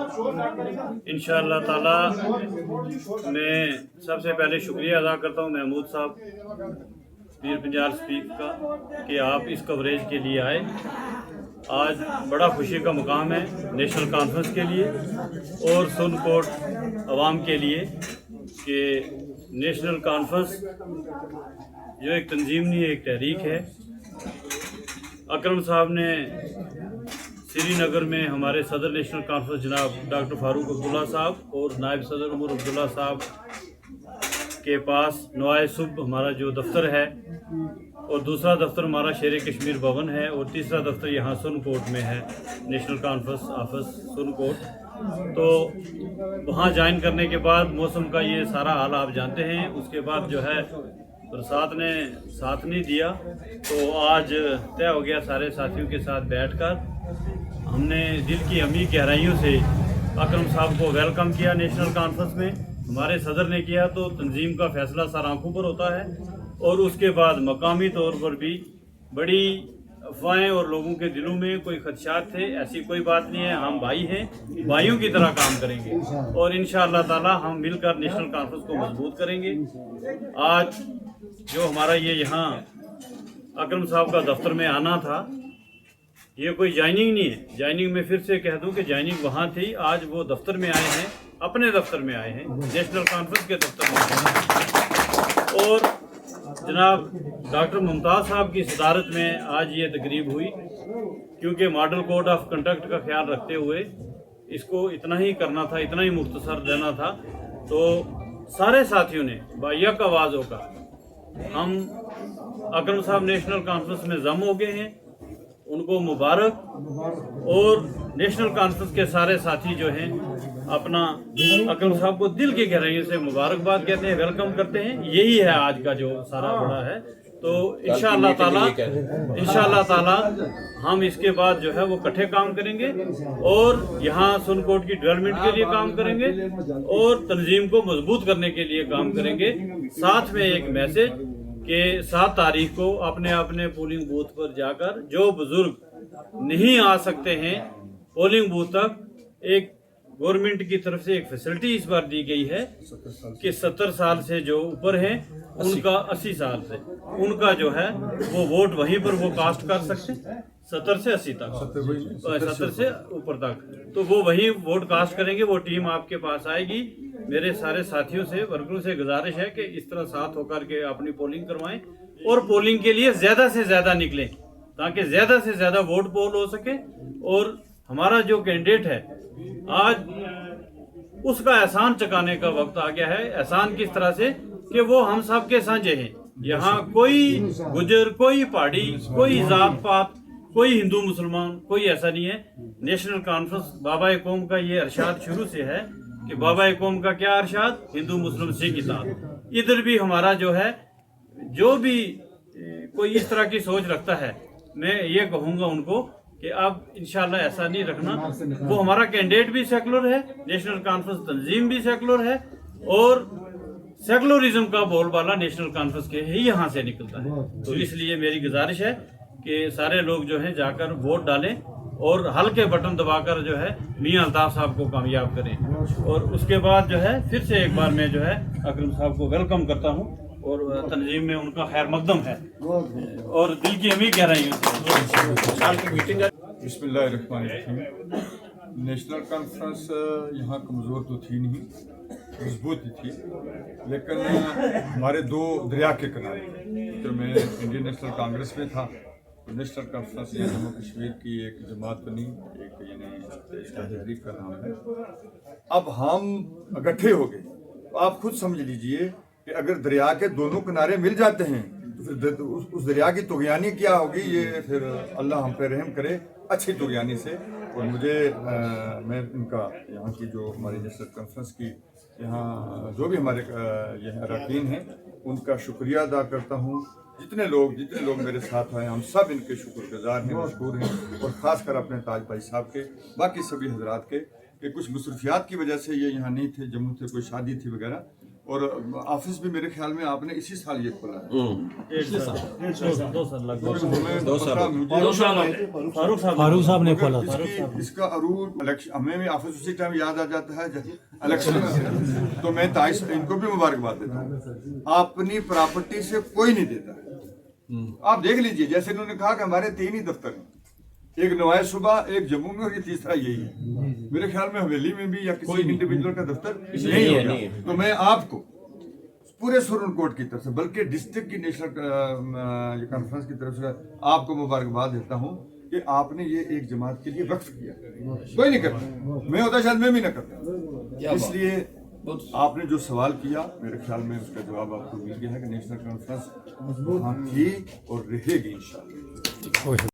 इंशाअल्लाह ताला मैं सबसे पहले शुक्रिया अदा करता हूँ महमूद साहब पीर पंजाल स्पीक का कि आप इस कवरेज के लिए आए। आज बड़ा खुशी का मुकाम है नेशनल कॉन्फ्रेंस के लिए और सुनकोट अवाम के लिए कि नेशनल कॉन्फ्रेंस जो एक तंजीम नहीं एक तहरीक है। अकरम साहब ने श्रीनगर में हमारे सदर नेशनल कॉन्फ्रेंस जनाब डॉक्टर फारूक अब्दुल्ला साहब और नायब सदर उमर अब्दुल्ला साहब के पास नवाए सुबह हमारा जो दफ्तर है और दूसरा दफ्तर हमारा शेर कश्मीर भवन है और तीसरा दफ्तर यहाँ सुनकोट में है, नेशनल कॉन्फ्रेंस ऑफिस सुनकोट। तो वहाँ ज्वाइन करने के बाद मौसम का ये सारा हाल आप जानते हैं। उसके बाद जो है बरसात ने साथ नहीं दिया, तो आज तय हो गया सारे साथियों के साथ बैठकर हमने दिल की अमी गहराइयों से अकरम साहब को वेलकम किया नेशनल कॉन्फ्रेंस में। हमारे सदर ने किया तो तंजीम का फैसला सर आँखों पर होता है और उसके बाद मकामी तौर पर भी बड़ी अफवाहें और लोगों के दिलों में कोई खदशात थे, ऐसी कोई बात नहीं है। हम भाई हैं, भाइयों की तरह काम करेंगे और इंशाअल्लाह ताला हम मिलकर नेशनल कॉन्फ्रेंस को मजबूत करेंगे। आज जो हमारा ये यहाँ अकरम साहब का दफ्तर में आना था, ये कोई ज्वाइनिंग नहीं है। ज्वाइनिंग में फिर से कह दूं कि ज्वाइनिंग वहाँ थी, आज वो दफ्तर में आए हैं, अपने दफ्तर में आए हैं, नेशनल कॉन्फ्रेंस के दफ्तर में आए हैं। और जनाब डॉक्टर मुमताज़ साहब की सदारत में आज ये तकरीब हुई, क्योंकि मॉडल कोड ऑफ कंडक्ट का ख्याल रखते हुए इसको इतना ही करना था, इतना ही मुख्तसर देना था। तो सारे साथियों ने बायक आवाज़ होकर हम अकरम साहब नेशनल कॉन्फ्रेंस में जम हो गए हैं, उनको मुबारक। और नेशनल कॉन्फ्रेंस के सारे साथी जो हैं अपना अकरम साहब को दिल की गहराइयों से मुबारकबाद कहते हैं, वेलकम करते हैं। यही है आज का जो सारा बड़ा है। तो इंशाअल्लाह ताला हम इसके बाद जो है वो इकट्ठे काम करेंगे और यहाँ सुनकोट की डेवलपमेंट के लिए काम करेंगे और तंजीम को मजबूत करने के लिए काम करेंगे। साथ में एक मैसेज कि 7 तारीख को अपने अपने पोलिंग बूथ पर जाकर जो बुजुर्ग नहीं आ सकते हैं पोलिंग बूथ तक, एक गवर्नमेंट की तरफ से एक फैसिलिटी इस बार दी गई है कि 70 साल से जो ऊपर हैं उनका 80 साल से उनका जो है वो वोट वहीं पर वो कास्ट कर सकते हैं, 70 से 80 तक, 70 से ऊपर तक, तो वो वहीं वोट कास्ट करेंगे। वो टीम आपके पास आएगी। मेरे सारे साथियों से वर्करों से गुजारिश है कि इस तरह साथ होकर के अपनी पोलिंग करवाएं और पोलिंग के लिए ज़्यादा से ज़्यादा निकलें ताकि ज़्यादा से ज़्यादा वोट पोल हो सके। और हमारा जो कैंडिडेट है आज उसका एहसान चुकाने का वक्त आ गया है। एहसान किस तरह से कि वो हम सब के साझे हैं। यहाँ कोई गुजर, कोई पहाड़ी, कोई जात पात, कोई हिंदू मुसलमान, कोई ऐसा नहीं है। नेशनल कॉन्फ्रेंस बाबा कौम का ये अरशाद शुरू से है कि बाबा कौम का क्या अरशाद, हिंदू मुस्लिम सिख ईसाई। इधर भी हमारा जो है जो भी कोई इस तरह की सोच रखता है, मैं ये कहूँगा उनको कि अब इंशाल्लाह ऐसा नहीं रखना। वो हमारा कैंडिडेट भी सेकुलर है, नेशनल कॉन्फ्रेंस तंजीम भी सेकुलर है और सेकुलरिज्म का बोलबाला नेशनल कॉन्फ्रेंस के ही यहाँ से निकलता है। तो इसलिए मेरी गुजारिश है कि सारे लोग जो हैं जाकर वोट डालें और हल्के बटन दबाकर जो है मियां अल्ताफ साहब को कामयाब करें। और उसके बाद जो है फिर से एक बार मैं जो है अकरम साहब को वेलकम करता हूँ और तंजीम में उनका खैर मकदम है और दिल की अमीर कह रही हूँ। बिस्मिल्लाहिर्रहमानिर्रहीम। नेशनल कॉन्फ्रेंस यहाँ कमज़ोर तो थी नहीं, मजबूत थी, लेकिन हमारे 2 दरिया के किनारे तो मैं इंडियन नेशनल कांग्रेस में था। नेशनल कॉन्फ्रेंस ये जम्मू कश्मीर की एक जमात बनी, एक यानी तहरीक का नाम है। अब हम इकट्ठे हो गए तो आप खुद समझ लीजिए कि अगर दरिया के दोनों किनारे मिल जाते हैं तो फिर उस दरिया की तुगयानी क्या होगी, ये फिर अल्लाह हम पे रहम करे अच्छी तुगयानी से। और मुझे मैं इनका यहाँ की जो हमारी नेशनल कॉन्फ्रेंस की यहाँ जो भी हमारे ये अरकान हैं उनका शुक्रिया अदा करता हूँ। जितने लोग मेरे साथ आए हम सब इनके शुक्रगुजार हैं, मशहूर हैं। और ख़ासकर अपने ताज भाई साहब के, बाकी सभी हजरात के कि कुछ मसरूफियात की वजह से ये यहाँ नहीं थे, जम्मू थे, कोई शादी थी वगैरह। اور آفس بھی میرے خیال میں آپ نے اسی سال یہ کھولا ہے. 2 سال لگ بھگ ہمیں پتہ مجھے فاروق صاحب نے کھولا تھا. اس کا عروج الیکشن ہمیں بھی آفس اسی ٹائم یاد آ جاتا ہے جب الیکشن. تو میں تائش ان کو بھی مبارکباد دیتا ہوں. اپنی پراپرٹی سے کوئی نہیں دیتا ہے. آپ دیکھ لیجئے جیسے انہوں نے کہا کہ ہمارے 3 ہی دفتر ہیں, ایک نوائے صوبہ, ایک جموں میں, اور یہ تیسرا یہی ہے. میرے خیال میں حویلی میں بھی یا کسی انڈیویجول کا دفتر نہیں ہوگا. تو میں آپ کو پورے سورن کوٹ کی طرف سے بلکہ ڈسٹرکٹ کی نیشنل کانفرنس کی طرف سے آپ کو مبارکباد دیتا ہوں کہ آپ نے یہ ایک جماعت کے لیے وقف کیا. کوئی نہیں کرتا, میں ہوتا شاید میں بھی نہ کرتا. اس لیے آپ نے جو سوال کیا میرے خیال میں اس کا جواب آپ کو مل گیا ہے کہ نیشنل کانفرنس وہاں تھی اور رہے گی انشاءاللہ.